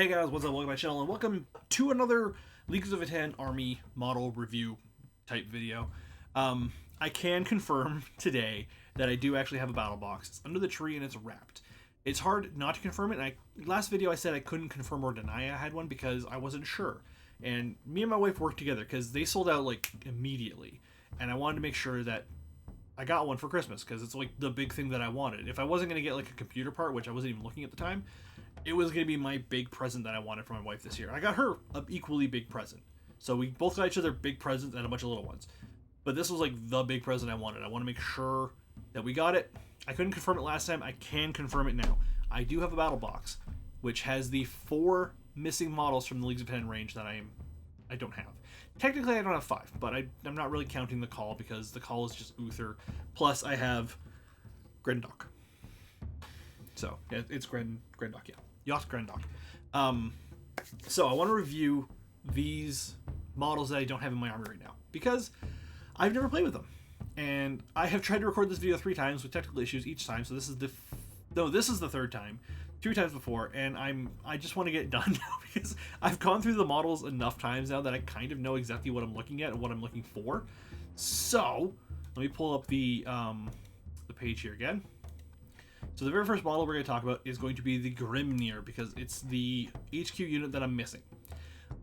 Hey guys, what's up? Welcome to my channel and welcome to another Leagues of Catan Army model review type video. I can confirm today that I do actually have a battle box. It's under the tree and it's wrapped. It's hard not to confirm it. And last video I said I couldn't confirm or deny I had one because I wasn't sure. And me and my wife worked together because they sold out like immediately. And I wanted to make sure that I got one for Christmas because it's like the big thing that I wanted. If I wasn't going to get like a computer part, which I wasn't even looking at the time, it was going to be my big present that I wanted for my wife this year. I got her an equally big present. So we both got each other big presents and a bunch of little ones. But this was like the big present I wanted. I want to make sure that we got it. I couldn't confirm it last time. I can confirm it now. I do have a battle box, which has the 4 missing models from the Leagues of Catan range that I don't have. Technically, I don't have 5, but I'm not really counting the call because the call is just Uther. Plus, I have Grendok. So, yeah, it's Grendok, yeah. Yacht Grendok. So, I want to review these models that I don't have in my army right now because I've never played with them. And I have tried to record this video 3 times with technical issues each time, so this is the third time. 2 times before, and I just want to get it done now because I've gone through the models enough times now that I kind of know exactly what I'm looking at and what I'm looking for. So let me pull up the page here again. So the very first model we're going to talk about is going to be the Grimnir because it's the HQ unit that I'm missing.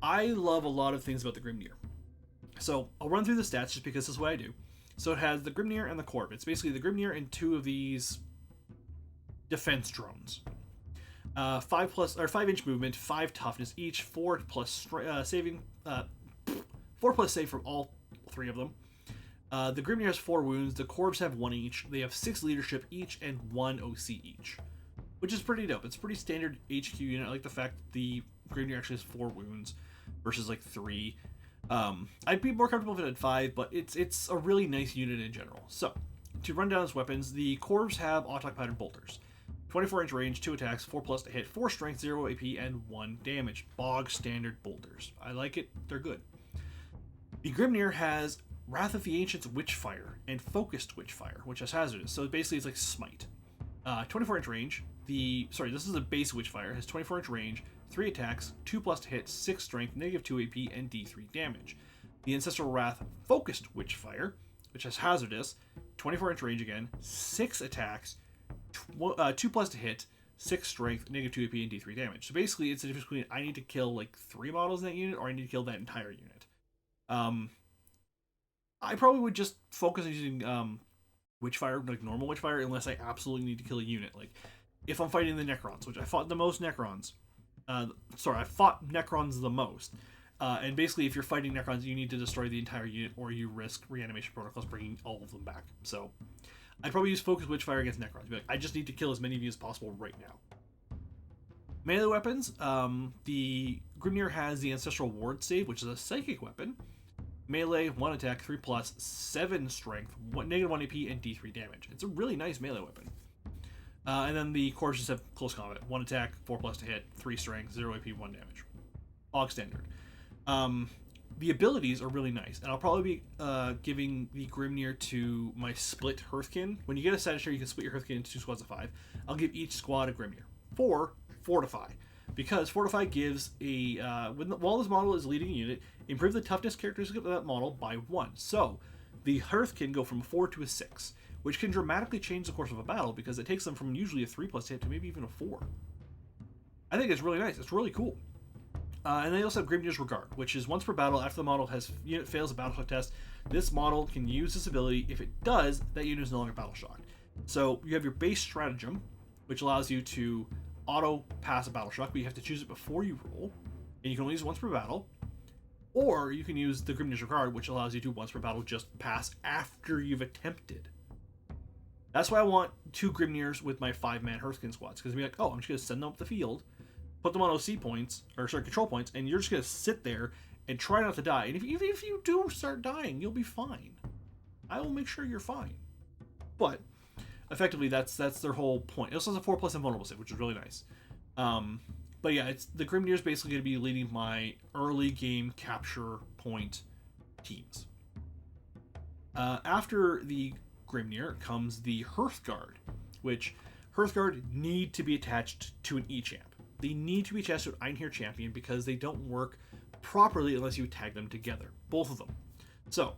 I love a lot of things about the Grimnir. So I'll run through the stats just because this is what I do. So it has the Grimnir and the Corb. It's basically the Grimnir and 2 of these defense drones. 5 inch movement, 5 toughness each, 4 plus saving, 4 plus save from all 3 of them. The Grimnir has 4 wounds. The Corps have 1 each. They have 6 leadership each and 1 OC each, which is pretty dope. It's a pretty standard HQ unit. I like the fact that the Grimnir actually has 4 wounds versus like 3. I'd be more comfortable if it had 5, but it's a really nice unit in general. So to run down its weapons, the Corps have autoc pattern bolters. 24 inch range, 2 attacks, 4 plus to hit, 4 strength, 0 AP, and 1 damage. Bog standard bolters. I like it. They're good. The Grimnir has Wrath of the Ancients Witchfire and Focused Witchfire, which is hazardous. So basically it's like Smite. 24 inch range. This is a base Witchfire. It has 24 inch range, 3 attacks, 2 plus to hit, 6 strength, negative 2 AP, and D3 damage. The Ancestral Wrath Focused Witchfire, which has hazardous, 24 inch range again, 6 attacks, 2 plus to hit, 6 strength, negative 2 AP, and D3 damage. So basically, it's the difference between I need to kill like 3 models in that unit, or I need to kill that entire unit. I probably would just focus on using Witchfire, like normal Witchfire, unless I absolutely need to kill a unit. Like if I'm fighting the Necrons, which I fought the most Necrons. I fought Necrons the most. And basically, if you're fighting Necrons, you need to destroy the entire unit, or you risk reanimation protocols bringing all of them back. So I'd probably use Focus Witchfire against Necrons. Be like, I just need to kill as many of you as possible right now. Melee weapons. The Grimnir has the Ancestral Ward Save, which is a psychic weapon. Melee, 1 attack, 3 plus, 7 strength, negative 1 AP, and D3 damage. It's a really nice melee weapon. And then the Corps just have close combat. 1 attack, 4 plus to hit, 3 strength, 0 AP, 1 damage. Bog standard. The abilities are really nice, and I'll probably be giving the Grimnir to my split Hearthkin. When you get a Sagittary, you can split your Hearthkin into 2 squads of 5. I'll give each squad a Grimnir. 4, Fortify. Because Fortify gives while this model is leading a unit, improve the toughness characteristic of that model by 1. So, the Hearth can go from 4 to a 6, which can dramatically change the course of a battle because it takes them from usually a 3 plus hit to maybe even a 4. I think it's really nice. It's really cool. And they also have Grimnir's Regard, which is once per battle after the unit fails a battle shock test, this model can use this ability. If it does, that unit is no longer battle shocked. So you have your base stratagem, which allows you to auto pass a battle shock, but you have to choose it before you roll, and you can only use it once per battle. Or you can use the Grimnir's Regard, which allows you to once per battle just pass after you've attempted. That's why I want 2 Grimnirs with my 5-man Hearthkin squads, because I'd be like, oh, I'm just going to send them up the field, put them on OC points, control points, and you're just going to sit there and try not to die. And if you do start dying, you'll be fine. I will make sure you're fine. But effectively, that's their whole point. It also has a 4 plus invulnerable save, which is really nice. But yeah, the Grimnir is basically going to be leading my early game capture point teams. After the Grimnir comes the Hearthguard, which Hearthguard need to be attached to an E-champ. they need to be tested with Einherjar Champion because they don't work properly unless you tag them together, both of them. So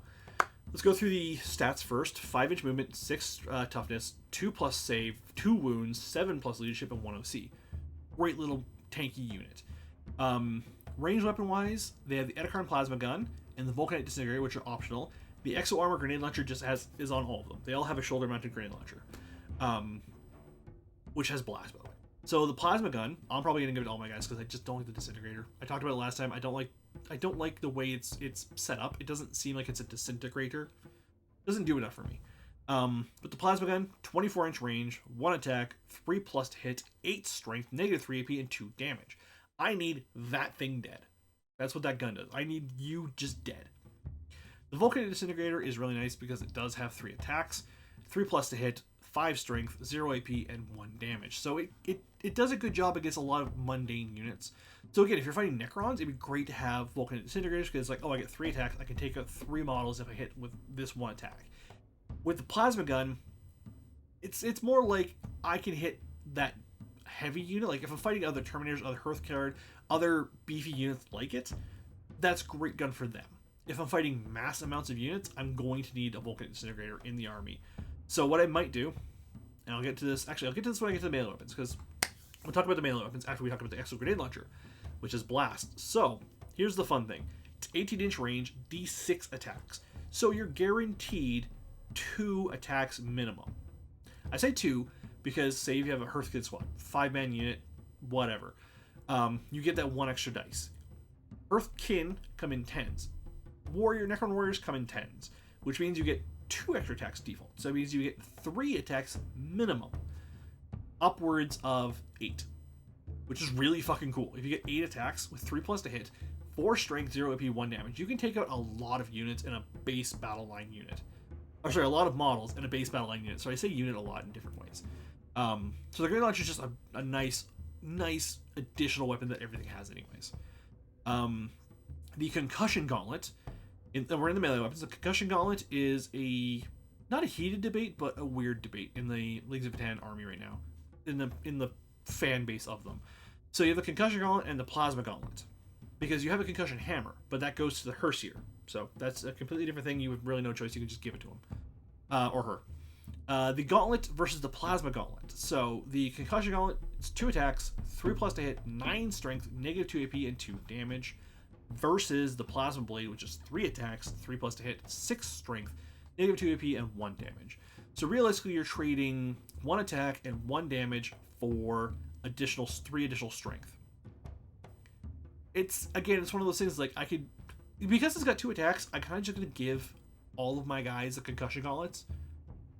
let's go through the stats first. 5-inch movement, 6 toughness, 2+ save, 2 wounds, 7+ leadership, and 1 OC. Great little tanky unit. Range weapon wise, they have the Edekarn Plasma Gun and the Vulcanite Disintegrator, which are optional. The Exo Armor Grenade Launcher is on all of them. They all have a shoulder mounted grenade launcher, which has blast, by the way. So the Plasma Gun, I'm probably gonna give it to all my guys because I just don't like the Disintegrator. I talked about it last time. I don't like the way it's set up. It doesn't seem like it's a disintegrator. It doesn't do enough for me. But the Plasma Gun, 24-inch range, 1 attack, 3+ to hit, 8 strength, -3 AP, and 2 damage. I need that thing dead. That's what that gun does. I need you just dead. The Vulcanite Disintegrator is really nice because it does have 3 attacks, 3+ to hit, 5 strength, 0 AP, and 1 damage. So it does a good job against a lot of mundane units. So again, if you're fighting Necrons, it'd be great to have Vulcanite Disintegrators because it's like, oh, I get 3 attacks. I can take out 3 models if I hit with this 1 attack. With the Plasma Gun, it's more like I can hit that heavy unit. Like if I'm fighting other Terminators, other Hearthguard, other beefy units like it, that's a great gun for them. If I'm fighting mass amounts of units, I'm going to need a Vulcanite Disintegrator in the army. So what I might do, and I'll get to this, actually I'll get to this when I get to the melee weapons, because we'll talk about the melee weapons after we talk about the Exo Grenade Launcher, which is Blast. So here's the fun thing. It's 18-inch range, D6 attacks. So you're guaranteed 2 attacks minimum. I say 2 because say if you have a Hearthkid squad, 5-man unit, whatever, you get that 1 extra dice. Earthkin come in 10s. Necron Warriors come in 10s, which means you get 2 extra attacks default. So that means you get 3 attacks minimum, upwards of 8, which is really fucking cool. If you get 8 attacks with 3+ to hit, 4 strength, 0 AP, 1 damage, you can take out a lot of units in a base battle line unit. Or sorry, a lot of models in a base battle line unit. So I say unit a lot in different ways. So the Grenade Launcher is just a nice additional weapon that everything has anyways. The Concussion Gauntlet, we're in the melee weapons. The Concussion Gauntlet is not a heated debate, but a weird debate in the Leagues of Catan army right now, in the fan base of them. So you have the Concussion Gauntlet and the Plasma Gauntlet, because you have a Concussion Hammer, but that goes to the Hearthseer. So that's a completely different thing. You have really no choice. You can just give it to him or her. The Gauntlet versus the Plasma Gauntlet. So the Concussion Gauntlet, it's 2 attacks, 3+ to hit, 9 strength, -2 AP, and 2 damage. Versus the Plasma Blade, which is 3 attacks, 3+ to hit, 6 strength, -2 AP, and 1 damage. So realistically, you're trading 1 attack and 1 damage for 3 additional strength. It's one of those things like because it's got 2 attacks, I'm kind of just going to give all of my guys the Concussion Gauntlets.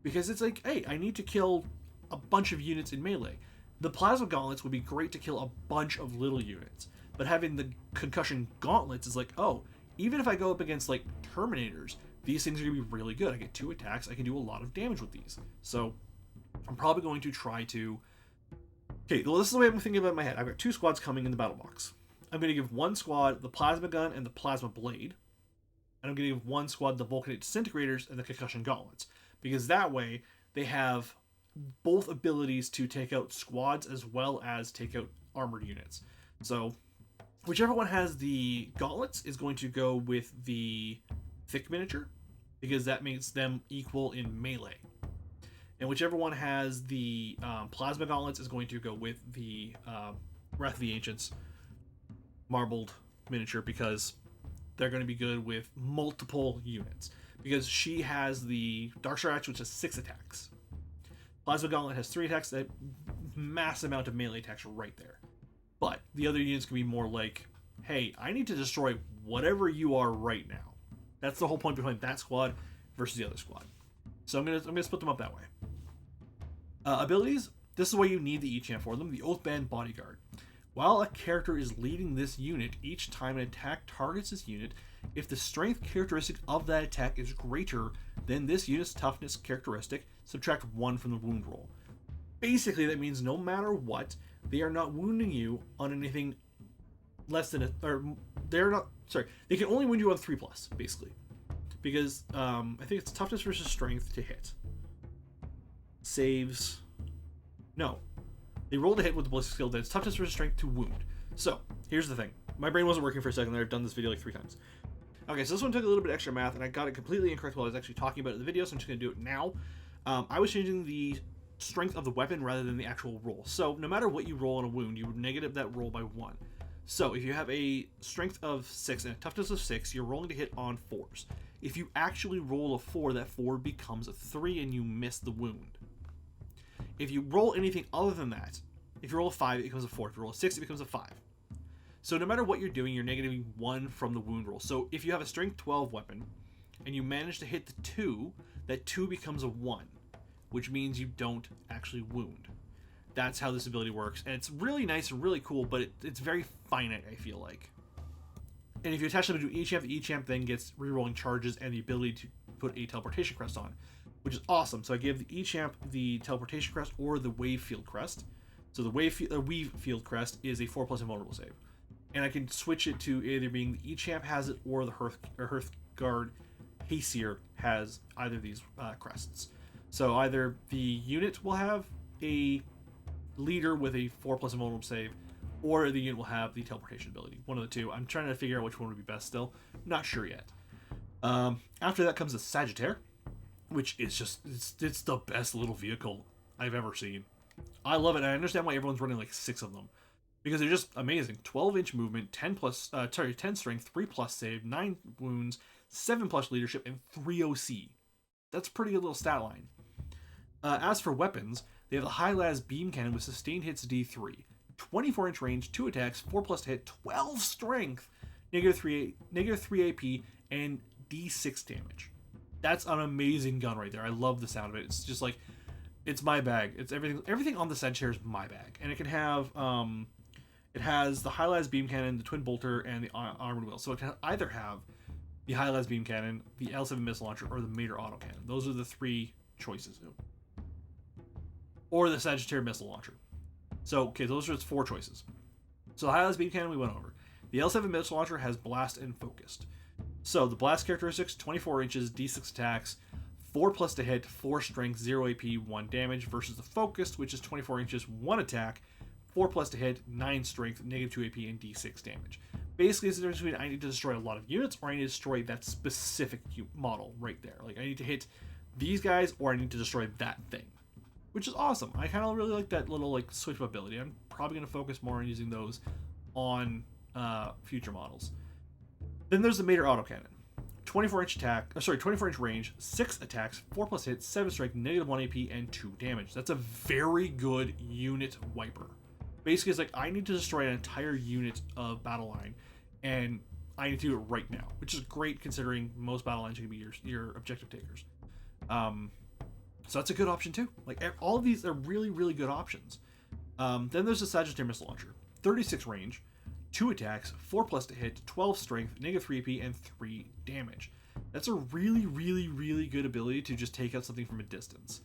Because it's like, hey, I need to kill a bunch of units in melee. The Plasma Gauntlets would be great to kill a bunch of little units. But having the Concussion Gauntlets is like, oh, even if I go up against like Terminators, these things are going to be really good. I get 2 attacks. I can do a lot of damage with these. So I'm probably going to try to... Okay, well, this is the way I'm thinking about it in my head. I've got 2 squads coming in the battle box. I'm going to give 1 squad the Plasma Gun and the Plasma Blade. And I'm going to give 1 squad the Vulcanite Disintegrators and the Concussion Gauntlets. Because that way, they have both abilities to take out squads as well as take out armored units. So whichever one has the gauntlets is going to go with the thick miniature, because that makes them equal in melee. And whichever one has the plasma gauntlets is going to go with the Wrath of the Ancients marbled miniature, because they're going to be good with multiple units. Because she has the Darkstar Axe, which has 6 attacks. Plasma Gauntlet has 3 attacks, that mass amount of melee attacks right there. But the other units can be more like, hey, I need to destroy whatever you are right now. That's the whole point behind that squad versus the other squad. So I'm gonna split them up that way. Abilities, this is why you need the E-Champ for them. The Oathband Bodyguard. While a character is leading this unit, each time an attack targets this unit, if the strength characteristic of that attack is greater than this unit's toughness characteristic, subtract 1 from the wound roll. Basically, that means no matter what, they are not wounding you on anything less than they can only wound you on 3+, basically. Because I think it's toughness versus strength to hit. Saves. No. They roll to hit with the ballistic skill, then it's toughness versus strength to wound. So, here's the thing. My brain wasn't working for a second there. I've done this video like 3 times. Okay, so this one took a little bit extra math, and I got it completely incorrect while I was actually talking about it in the video, so I'm just going to do it now. I was changing the strength of the weapon rather than the actual roll. So, no matter what you roll on a wound, you would negative that roll by 1. So, if you have a strength of 6 and a toughness of 6, you're rolling to hit on 4s. If you actually roll a 4, that 4 becomes a 3 and you miss the wound. If you roll anything other than that, if you roll a 5, it becomes a 4. If you roll a 6, it becomes a 5. So no matter what you're doing, you're negativing 1 from the wound roll. So if you have a strength 12 weapon, and you manage to hit the 2, that 2 becomes a 1, which means you don't actually wound. That's how this ability works, and it's really nice and really cool, but it's very finite, I feel like. And if you attach them to each champ, the each champ then gets rerolling charges and the ability to put a teleportation crest on, which is awesome. So I give the E-Champ the teleportation crest or the wave field crest. So the weave field crest is a 4+ invulnerable save. And I can switch it to either being the E-Champ has it or the Hearthguard Hastier has either of these crests. So either the unit will have a leader with a 4+ invulnerable save, or the unit will have the teleportation ability. One of the two. I'm trying to figure out which one would be best still. Not sure yet. After that comes the Sagittaire, which is just, it's the best little vehicle I've ever seen. I love it. I understand why everyone's running like 6 of them, because they're just amazing. 12-inch movement, 10 strength, 3+ save, 9 wounds, 7+ leadership, and 3 OC. That's a pretty good little stat line. As for weapons, they have the high las beam cannon with sustained hits D3, 24-inch range, 2 attacks, 4+ to hit, 12 strength, -3 AP, and D6 damage. That's an amazing gun right there. I love the sound of it. It's just like, it's my bag. It's everything on the Sagittaire is my bag. And it can have, it has the high las beam cannon, the twin bolter, and the armored wheel. So it can either have the high las beam cannon, the L7 missile launcher, or the Mater autocannon. Those are the 3 choices. Or the Sagittaire missile launcher. So, okay, those are its 4 choices. So the high las beam cannon we went over. The L7 missile launcher has blast and focused. So the blast characteristics, 24 inches, D6 attacks, 4+ to hit, 4 strength, 0 AP, 1 damage, versus the focused, which is 24 inches, 1 attack, 4+ to hit, 9 strength, -2 AP, and D6 damage. Basically, it's the difference between I need to destroy a lot of units or I need to destroy that specific model right there. Like, I need to hit these guys or I need to destroy that thing, which is awesome. I kind of really like that little like switch of ability. I'm probably going to focus more on using those on future models. Then there's the Mater autocannon. 24-inch range, 6 attacks, 4+ hits, 7 strength, -1 AP, and 2 damage. That's a very good unit wiper. Basically, it's like, I need to destroy an entire unit of battle line, and I need to do it right now, which is great considering most battle lines are going to be your objective takers. So that's a good option too. Like, all of these are really, really good options. Then there's the Sagittaire missile launcher. 36 range, 2 attacks, 4+ to hit, 12 strength, -3 AP, and 3 damage. That's a really, really, really good ability to just take out something from a distance.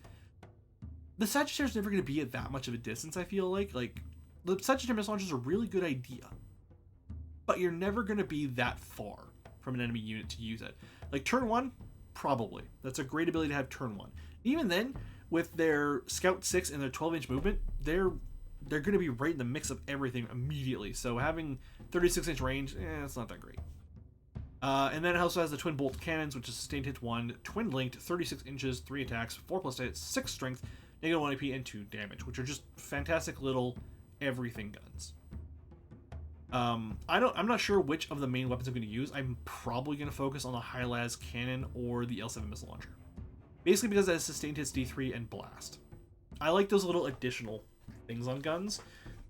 The Sagittaire's never going to be at that much of a distance, I feel like. Like, the Sagittaire missile launcher is a really good idea, but you're never going to be that far from an enemy unit to use it. Like, turn 1, probably. That's a great ability to have turn 1. Even then, with their Scout 6 and their 12-inch movement, they're going to be right in the mix of everything immediately. So having 36-inch range, it's not that great. And then it also has the twin bolt cannons, which is sustained hit 1, twin linked, 36 inches, 3 attacks, 4+ to hit, 6 strength, -1 AP, and 2 damage, which are just fantastic little everything guns. I'm not sure which of the main weapons I'm going to use. I'm probably going to focus on the high las cannon or the L7 missile launcher. Basically because it has sustained hits D3 and blast. I like those little additional things on guns.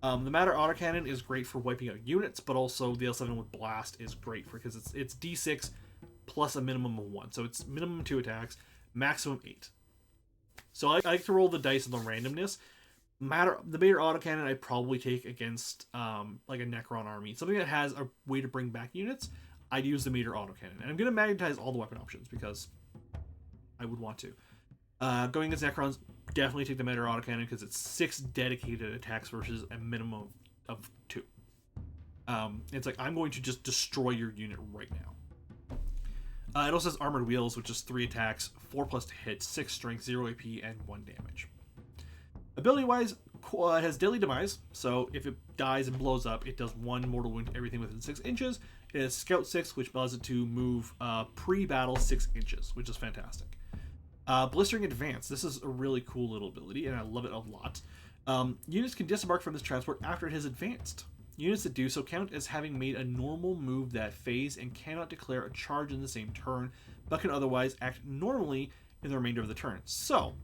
The Mater autocannon is great for wiping out units, but also the L7 with blast is great because it's D6 plus a minimum of 1. So it's minimum 2 attacks, maximum 8. So I like to roll the dice on the randomness. The Mater autocannon I'd probably take against like a Necron army. Something that has a way to bring back units, I'd use the Mater autocannon. And I'm going to magnetize all the weapon options because I would want to. Going against Necrons, definitely take the Mater autocannon because it's 6 dedicated attacks versus a minimum of 2. It's like, I'm going to just destroy your unit right now. It also has armored wheels, which is 3 attacks, 4+ to hit, 6 strength, 0 AP, and 1 damage. Ability-wise, It has Deadly Demise, so if it dies and blows up, it does 1 mortal wound to everything within 6 inches. It has Scout 6, which allows it to move pre-battle 6 inches, which is fantastic. Blistering Advance. This is a really cool little ability, and I love it a lot. Units can disembark from this transport after it has advanced. Units that do so count as having made a normal move that phase and cannot declare a charge in the same turn, but can otherwise act normally in the remainder of the turn. So,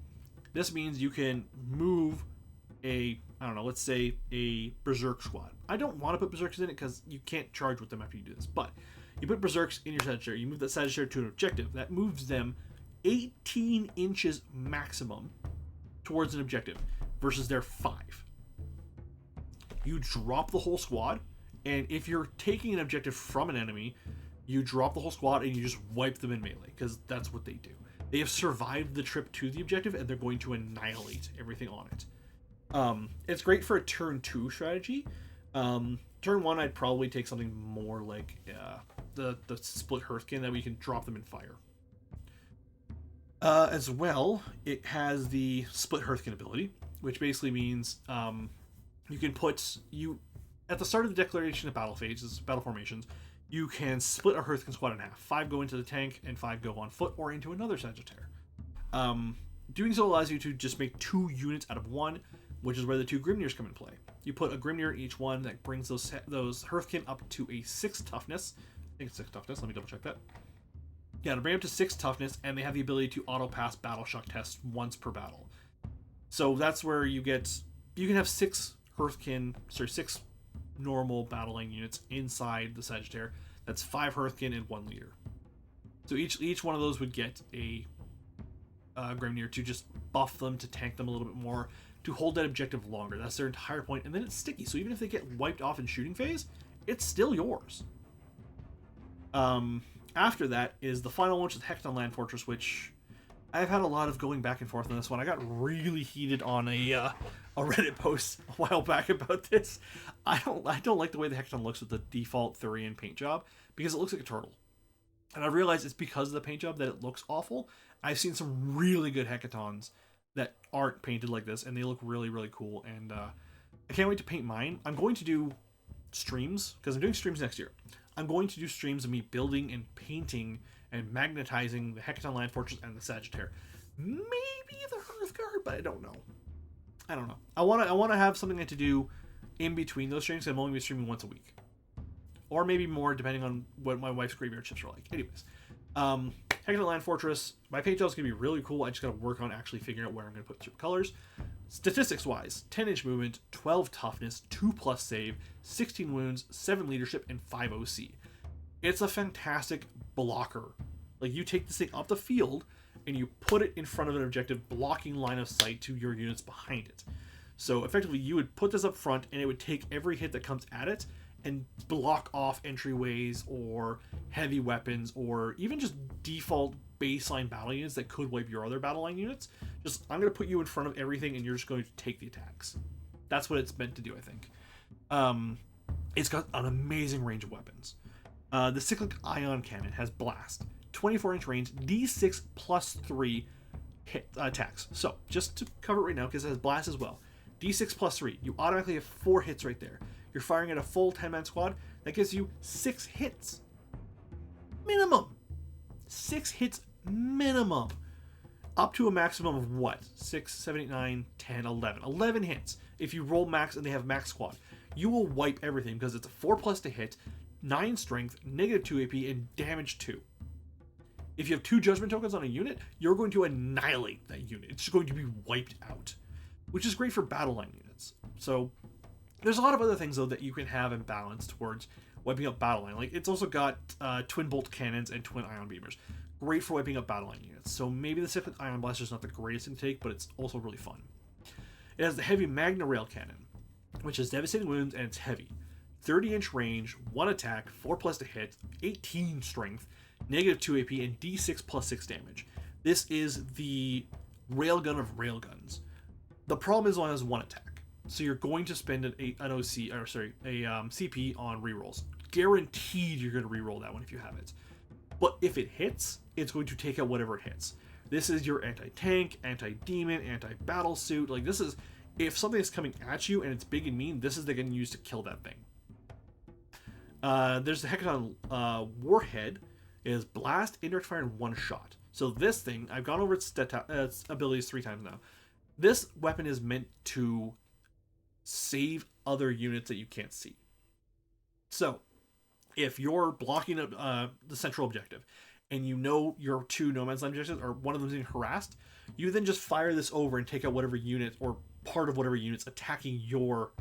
this means you can move let's say a Berserk squad. I don't want to put Berserkers in it because you can't charge with them after you do this, but you put Berserks in your Sagittarius, you move that Sagittarius to an objective. That moves them 18 inches maximum towards an objective versus their 5. You drop the whole squad, and if you're taking an objective from an enemy, you drop the whole squad and you just wipe them in melee, because that's what they do. They have survived the trip to the objective, and they're going to annihilate everything on it. It's great for a turn 2 strategy. Turn 1, I'd probably take something more like the Split Hearthkin, that we can drop them in fire. As well, it has the Split Hearthkin ability, which basically means you can at the start of the declaration of battle phases, battle formations, you can split a Hearthkin squad in half. 5 go into the tank, and 5 go on foot or into another Sagittarius. Doing so allows you to just make 2 units out of 1, which is where the 2 Grimnirs come in play. You put a Grimnir in each one that brings those Hearthkin up to a 6 toughness. I think it's 6 toughness. Let me double check that. Yeah, to bring up to 6 toughness, and they have the ability to auto-pass battle shock tests once per battle. So that's where you can have 6 normal battle line units inside the Sagittarius. That's 5 Hearthkin and 1 leader. So each one of those would get a Grimnir to just buff them, to tank them a little bit more, to hold that objective longer. That's their entire point, and then it's sticky. So even if they get wiped off in shooting phase, it's still yours. After that is the final one, which is Hecaton Land Fortress, which I've had a lot of going back and forth on this one. I got really heated on a Reddit post a while back about this. I don't like the way the Hecaton looks with the default Thurian paint job, because it looks like a turtle. And I realized it's because of the paint job that it looks awful. I've seen some really good Hecatons that aren't painted like this, and they look really, really cool. And I can't wait to paint mine. I'm going to do streams, because I'm doing streams next year. I'm going to do streams of me building and painting and magnetizing the Hecaton Land Fortress and the Sagittarius. Maybe the Hearthguard, but I don't know. I want to have something to do in between those streams. I'm only going to be streaming once a week, or maybe more, depending on what my wife's graveyard shifts are like. Anyways, Hecaton Land Fortress. My paint job is going to be really cool. I just got to work on actually figuring out where I'm going to put certain colors. Statistics wise, 10-inch movement, 12 toughness, 2+ save, 16 wounds, 7 leadership, and 5 OC. It's a fantastic blocker. Like, you take this thing up the field and you put it in front of an objective, blocking line of sight to your units behind it. So effectively, you would put this up front, and it would take every hit that comes at it and block off entryways or heavy weapons, or even just default baseline battle units that could wipe your other battle line units. Just, I'm going to put you in front of everything, and you're just going to take the attacks. That's what it's meant to do, I think. It's got an amazing range of weapons. The Cyclic Ion Cannon has Blast, 24-inch range, D6 plus 3 hit attacks. So, just to cover it right now, because it has Blast as well, D6 plus 3, you automatically have 4 hits right there. You're firing at a full 10-man squad, that gives you 6 hits. Minimum. 6 hits minimum. Up to a maximum of what? 6, 7, 8, 9, 10, 11. 11 hits. If you roll max and they have max squad, you will wipe everything, because it's a 4+ to hit, 9 strength, -2 AP, and damage 2. If you have 2 judgment tokens on a unit, you're going to annihilate that unit. It's just going to be wiped out, which is great for battle line units. So there's a lot of other things, though, that you can have in balance towards wiping up battle line. Like, it's also got twin bolt cannons and twin ion beamers. Great for wiping up battle line units. So maybe the Cyclic Ion Blaster is not the greatest thing to take, but it's also really fun. It has the heavy Magna Rail Cannon, which has devastating wounds, and it's heavy. 30-inch range, 1 attack, 4+ to hit, 18 strength, -2 AP, and D6 plus 6 damage. This is the railgun of railguns. The problem is it only has 1 attack, so you're going to spend a CP on rerolls. Guaranteed you're going to reroll that one if you have it. But if it hits, it's going to take out whatever it hits. This is your anti-tank, anti-demon, anti-battle suit. Like, this is If something is coming at you and it's big and mean, this is the gun used to kill that thing. There's the Hecaton Warhead. It is blast, indirect fire, and one shot. So this thing, I've gone over its abilities 3 times now. This weapon is meant to save other units that you can't see. So, if you're blocking the central objective, and you know your 2 No Man's Land objectives, or one of them's being harassed, you then just fire this over and take out whatever unit, or part of whatever unit's attacking your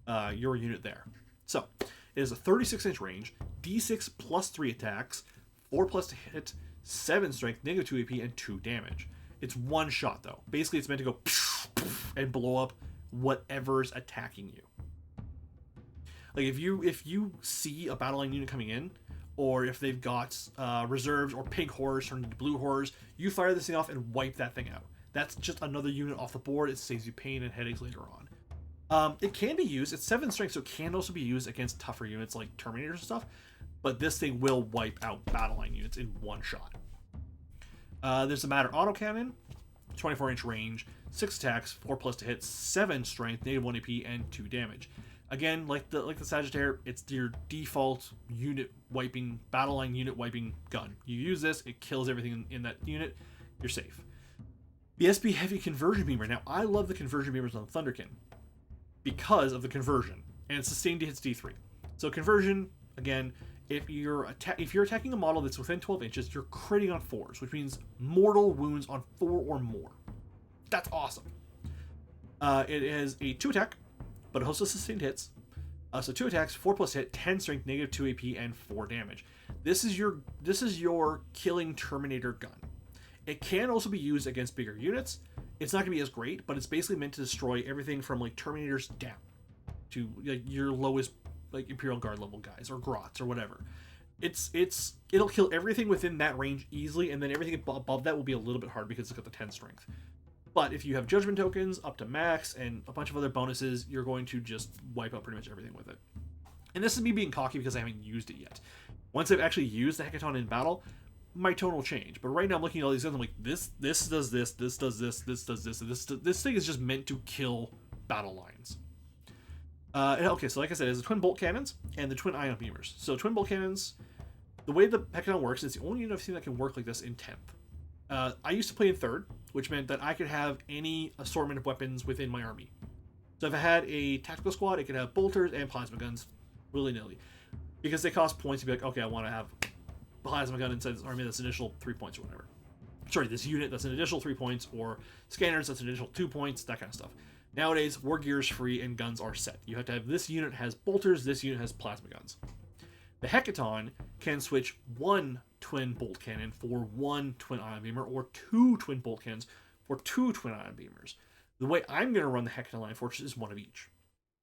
unit there. So, it is a 36-inch range, D6 plus 3 attacks, 4 plus to hit, 7 strength, negative 2 AP, and 2 damage. It's one shot though. Basically, it's meant to go and blow up whatever's attacking you. Like if you see a battle line unit coming in, or if they've got reserves or pink horrors turning into blue horrors, you fire this thing off and wipe that thing out. That's just another unit off the board. It saves you pain and headaches later on. It can be used. It's 7 strength, so it can also be used against tougher units like Terminators and stuff. But this thing will wipe out battle line units in one shot. There's the Matter autocannon, 24-inch range, 6 attacks, 4 plus to hit, 7 strength, negative 1 AP, and 2 damage. Again, like the Sagittaire, it's your default unit wiping, battle line unit wiping gun. You use this, it kills everything in that unit, you're safe. The SB Heavy Conversion Beamer. Now, I love the conversion beamers on Thunderkin because of the conversion, and it's sustained to hits D3. So conversion, again, if you're attacking a model that's within 12 inches, you're critting on 4s, which means mortal wounds on 4 or more. That's awesome. It is a 2 attack, but it also sustained hits. So 2 attacks, 4 plus hit, 10 strength, negative 2 AP, and 4 damage. This is your killing Terminator gun. It can also be used against bigger units. It's not going to be as great, but it's basically meant to destroy everything from like Terminators down to like your lowest like Imperial Guard level guys or Grots or whatever. It'll kill everything within that range easily, and then everything above that will be a little bit hard because it's got the 10 strength. But if you have judgment tokens up to max and a bunch of other bonuses, you're going to just wipe out pretty much everything with it. And this is me being cocky because I haven't used it yet. Once I've actually used the Hecaton in battle, my tone will change. But right now I'm looking at all these guns, I'm like, this does this does this does this, and this thing is just meant to kill battle lines. Okay, so like I said, it's the twin bolt cannons and the twin ion beamers. So twin bolt cannons, the way the Hecaton works, is the only unit I've seen that can work like this in 10th. I used to play in 3rd, which meant that I could have any assortment of weapons within my army. So if I had a tactical squad, it could have bolters and plasma guns, willy-nilly. Because they cost points to be like, okay, I want to have plasma gun inside this army, that's an additional 3 points or whatever. Sorry, this unit, that's an additional 3 points, or scanners, that's an additional 2 points, that kind of stuff. Nowadays, war gear is free and guns are set. You have to have this unit has bolters, this unit has plasma guns. The Hecaton can switch 1 twin bolt cannon for 1 twin ion beamer, or 2 twin bolt cannons for 2 twin ion beamers. The way I'm going to run the Hecaton line fortress is 1 of each,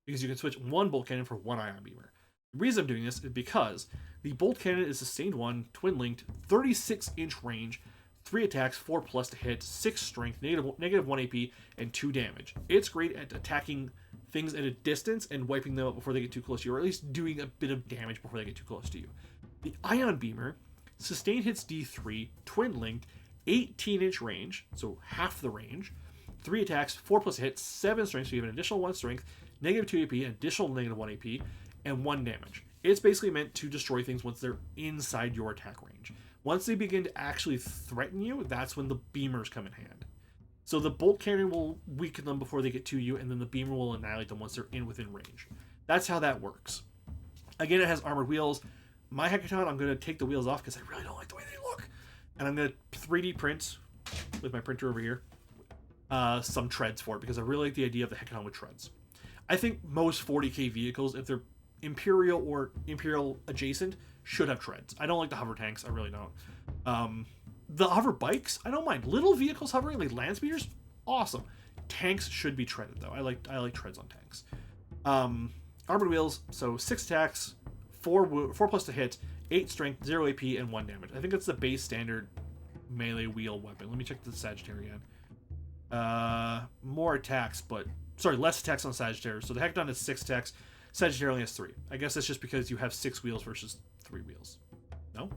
because you can switch 1 bolt cannon for 1 ion beamer. The reason I'm doing this is because the bolt cannon is sustained 1, twin linked, 36-inch range, 3 attacks, 4 plus to hit, 6 strength, negative 1 AP, and 2 damage. It's great at attacking things at a distance and wiping them out before they get too close to you, or at least doing a bit of damage before they get too close to you. The Ion Beamer, sustained hits D3, twin linked, 18-inch range, so half the range, 3 attacks, 4 plus to hit, 7 strength, so you have an additional 1 strength, negative 2 AP, an additional negative 1 AP, and 1 damage. It's basically meant to destroy things once they're inside your attack range. Once they begin to actually threaten you, that's when the beamers come in hand. So the bolt cannon will weaken them before they get to you, and then the beamer will annihilate them once they're within range. That's how that works. Again, it has armored wheels. My Hecaton, I'm going to take the wheels off because I really don't like the way they look. And I'm going to 3D print, with my printer over here, some treads for it, because I really like the idea of the Hecaton with treads. I think most 40k vehicles, if they're Imperial or Imperial adjacent, should have treads. I don't like the hover tanks. I really don't. The hover bikes, I don't mind. Little vehicles hovering, like land speeders, awesome. Tanks should be treaded, though. I like treads on tanks. Armored wheels, so 6 attacks, 4 plus to hit, 8 strength, 0 AP, and 1 damage. I think that's the base standard melee wheel weapon. Let me check the Sagittaire again. More attacks, but... Sorry, less attacks on Sagittaire. So the Hecaton has 6 attacks. Sagittaire only has 3. I guess that's just because you have 6 wheels versus 3 wheels. No?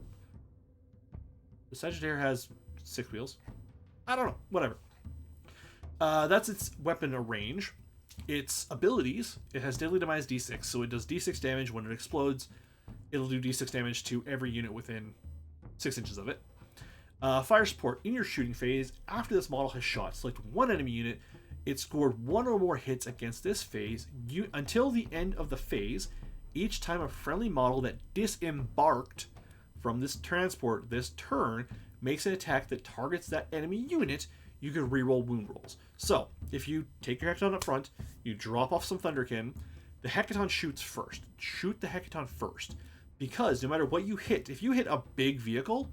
The Sagittaire has 6 wheels. I don't know. Whatever. That's its weapon range. its abilities, it has deadly demise d6, so it does d6 damage when it explodes. It'll do d6 damage to every unit within 6 inches of it. Fire support. In your shooting phase, after this model has shot, select one enemy unit. It scored one or more hits against this phase until the end of the phase. Each time a friendly model that disembarked from this transport this turn makes an attack that targets that enemy unit, you can reroll wound rolls. So, if you take your Hecaton up front, you drop off some Thunderkin, the Hecaton shoots first. Shoot the Hecaton first. Because no matter what you hit, if you hit a big vehicle,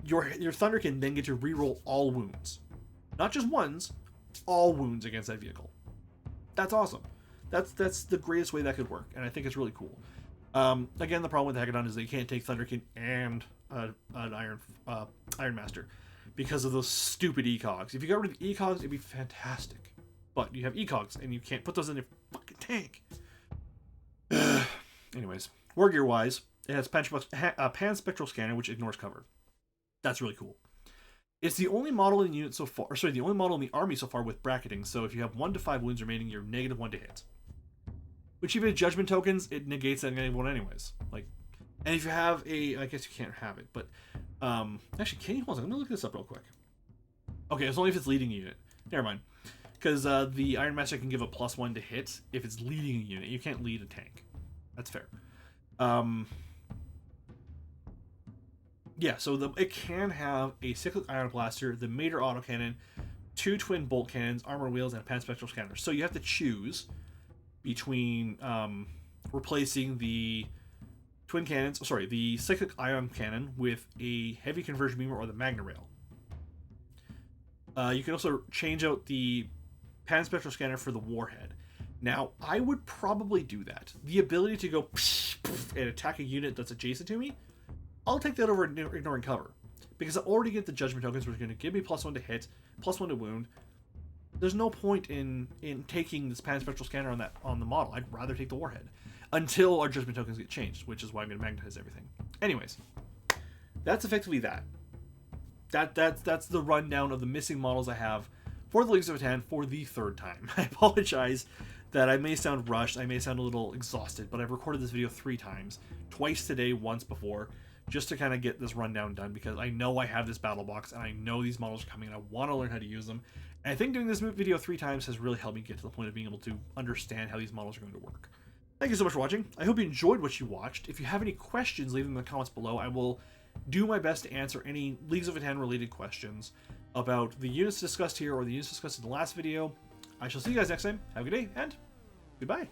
your Thunderkin then get to reroll all wounds. Not just ones, all wounds against that vehicle. That's awesome. That's the greatest way that could work, and I think it's really cool. Again, the problem with the Hecaton is that you can't take Thunderkin and an Iron Master because of those stupid ECOGs. If you got rid of the ECOGs, it'd be fantastic. But you have ECOGs, and you can't put those in your fucking tank. Anyways, war gear wise, it has Pan-Spectral Scanner, which ignores cover. That's really cool. It's the only model in the unit so far, or sorry, the only model in the army so far with bracketing. So if you have 1 to 5 wounds remaining, you're -1 to hit. Which even judgment tokens, it negates that -1 anyways. Like, and if you have I guess you can't have it, but actually, can you? Hold on, let me look this up real quick. Okay, it's only if it's leading a unit. Never mind, because the Iron Master can give a +1 to hit if it's leading a unit. You can't lead a tank. That's fair. Yeah, so it can have a cyclic ion blaster, the Mater autocannon, 2 twin bolt cannons, armor wheels, and a pan-spectral scanner. So you have to choose between replacing the twin cannons, the cyclic ion cannon with a heavy conversion beamer or the Magna Rail. You can also change out the pan-spectral scanner for the warhead. Now, I would probably do that. The ability to go and attack a unit that's adjacent to me, I'll take that over ignoring cover. Because I already get the judgment tokens, which are going to give me +1 to hit, +1 to wound. There's no point in taking this pan-spectral scanner on the model. I'd rather take the warhead. Until our judgment tokens get changed, which is why I'm going to magnetize everything. Anyways, that's effectively that. That's the rundown of the missing models I have for the Leagues of Catan for the 3rd time. I apologize that I may sound rushed, I may sound a little exhausted, but I've recorded this video 3 times. Twice today, once before, just to kind of get this rundown done, because I know I have this battle box, and I know these models are coming, and I want to learn how to use them. And I think doing this video 3 times has really helped me get to the point of being able to understand how these models are going to work. Thank you so much for watching. I hope you enjoyed what you watched. If you have any questions, leave them in the comments below. I will do my best to answer any Leagues of Catan related questions about the units discussed here or the units discussed in the last video. I shall see you guys next time. Have a good day, and goodbye.